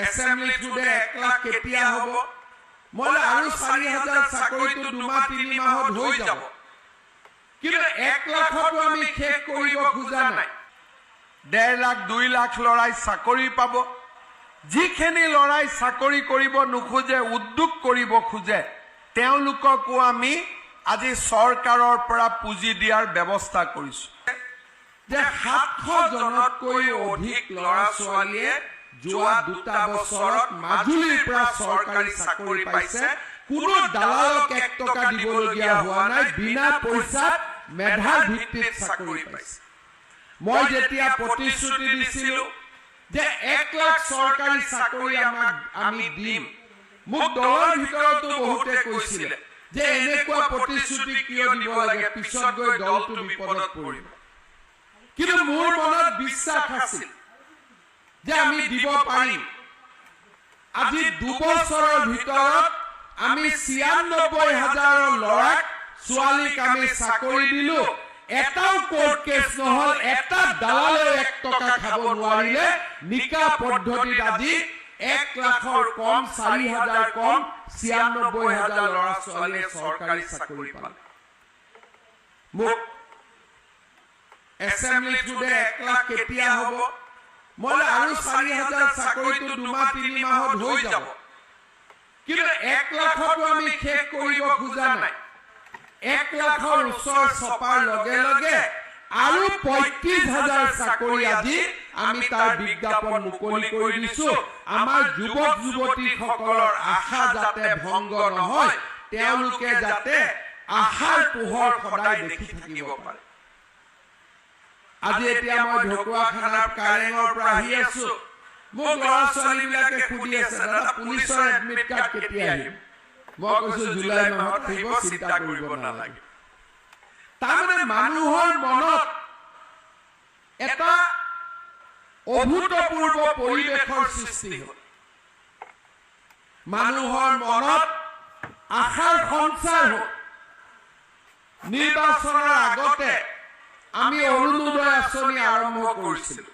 এছেম্বলিত সুধে 1 লাখ কেতিয়া হ'ব মই আৰু 4000 চাকৰিটো 2-3 মাহত হৈ যাব কিন্তু 1 লাখটো আমি শেষ কৰিব খোজা নাই 1.5 লাখ 2 লাখ লৰাই চাকৰি পাব যিখিনি লৰাই চাকৰি কৰিব নোখোজে উদ্যোগ কৰিব খোজে তেওঁলোককো আমি আজি চৰকাৰৰ পৰা পুঁজি দিয়াৰ ব্যৱস্থা কৰিছো যে 700 জনতকৈ অধিক লৰা ছোৱালীয়ে যোৱা 2 বছৰত মাজুলীৰ পৰা চৰকাৰী চাকৰি পাইছে কোনো দালালক 1 টকা দিবলগীয়া হোৱা নাই বিনা পইচাত মেধাৰ ভিত্তিত চাকৰি পাইছে মই যেতিয়া প্ৰতিশ্ৰুতি দিছিলো যে 1 লাখ চৰকাৰী চাকৰি আমি দিম মোক দলৰ ভিতৰতো বহুতে কৈছিল যে এনেকুৱা প্ৰতিশ্ৰুতি কিয় দিব লাগে পিছত গৈ দলটো বিপদত পৰিব কিন্তু মোৰ মনত বিশ্বাস আছিল যে আমি দিব পাৰিম আজি 2 বছৰৰ ভিতৰত আমি 96,000 লৰাক ছোৱালীক আমি চাকৰি দিলো এটাও কোৰ্ট কেছ নহল এটা দালালে 1 টকা খাব নোৱাৰিলে নিকা পদ্ধতিত আজি 1 লাখৰ কম 4,000 কম 96,000 লৰা ছোৱালীয়ে চৰকাৰী চাকৰি পালে মোক এছেম্বলিত সুধে 1 লাখ কেতিয়া হ'ব মই আৰু 4,000 চাকৰিটো 2-3 মাহত হৈ যাব কিন্তু 1 লাখটো আমি শেষ কৰিব খোজা নাই 1 লাখৰ ওচৰ চপাৰ লগে লগে আৰু 35,000 চাকৰি আজি আমি তাৰ বিজ্ঞাপন মুকলি কৰি দিছো আমাৰ যুৱক যুৱতীসকলৰ আশা যাতে ভংগ নহয় তেওঁলোকে যাতে আশাৰ পোহৰ সদায় দেখি থাকিব পাৰে আজি এতিয়া মই ঢকুৱাখানাৰ কাৰেঙৰ পৰা আহি আছো মোক ল'ৰা ছোৱালীবিলাকে সুধি আছে দাদা পুলিচৰ এডমিট কাৰ্ড কেতিয়া আহিব মই কৈছো জুলাই মাহত আহিব চিন্তা কৰিব নালাগে তাৰমানে মানুহৰ মনত এটা অভূতপূৰ্ব পৰিৱেশৰ সৃষ্টি হ'ল মানুহৰ মনত আশাৰ সঞ্চাৰ হ'ল নিৰ্বাচনৰ আগতে আমি অৰুণোদয় আঁচনি আৰম্ভ কৰিছিলো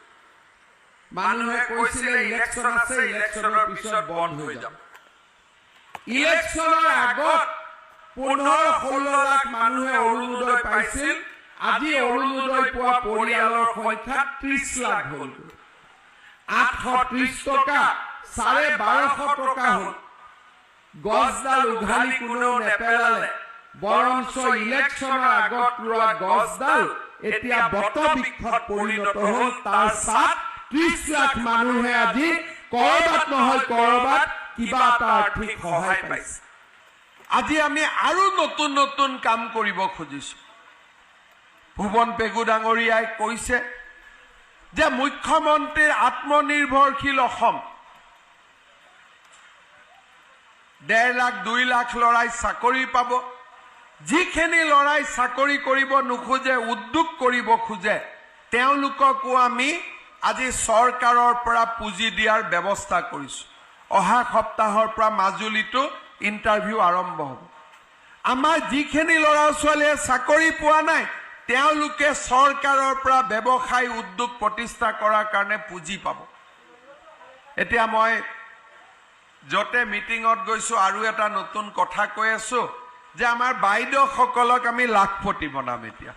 মানুহে কৈছিলে ইলেকশ্যন আছে ইলেকশ্যনৰ পিছত বন্ধ হৈ যাব ইলেকশ্যনৰ আগত 15-16 লাখ মানুহে অৰুণোদয় পাইছিল আজি অৰুণোদয় পোৱা পৰিয়ালৰ সংখ্যা 30 লাখ হ'ল 830 টকা 1250 টকা হ'ল গছডাল উঘালি কোনেও নেপেলালে বৰঞ্চ ইলেকশ্যনৰ আগত ৰোৱা গছডাল এতিয়া বটবৃক্ষত পৰিণত হ'ল তাৰ সাত 30 লাখ মানুহে আজি কৰবাত নহয় কৰবাত কিবা এটা আৰ্থিক সহায় পাইছে আজি আমি আৰু নতুন নতুন কাম কৰিব খুজিছো ভুৱন পেগু ডাঙৰীয়াই কৈছে যে মুখ্যমন্ত্ৰীৰ আত্মনিৰ্ভৰশীল অসম 1.5 লাখ 2 লাখ লৰাই চাকৰি পাব যিখিনি লৰাই চাকৰি কৰিব নোখোজে উদ্যোগ কৰিব খোজে তেওঁলোককো আমি আজি চৰকাৰৰ পৰা পুঁজি দিয়াৰ ব্যৱস্থা কৰিছো অহা সপ্তাহৰ পৰা মাজুলীটো ইন্টাৰভিউ আৰম্ভ হ'ব আমাৰ যিখিনি লৰা ছোৱালীয়ে চাকৰি পোৱা নাই তেওঁলোকে চৰকাৰৰ পৰা ব্যৱসায় উদ্যোগ প্ৰতিষ্ঠা কৰাৰ কাৰণে পুঁজি পাব এতিয়া মই যতে মিটিঙত গৈছো আৰু এটা নতুন কথা কৈ আছো যে আমাৰ বাইদেউসকলক আমি লাখপতি বনাম এতিয়া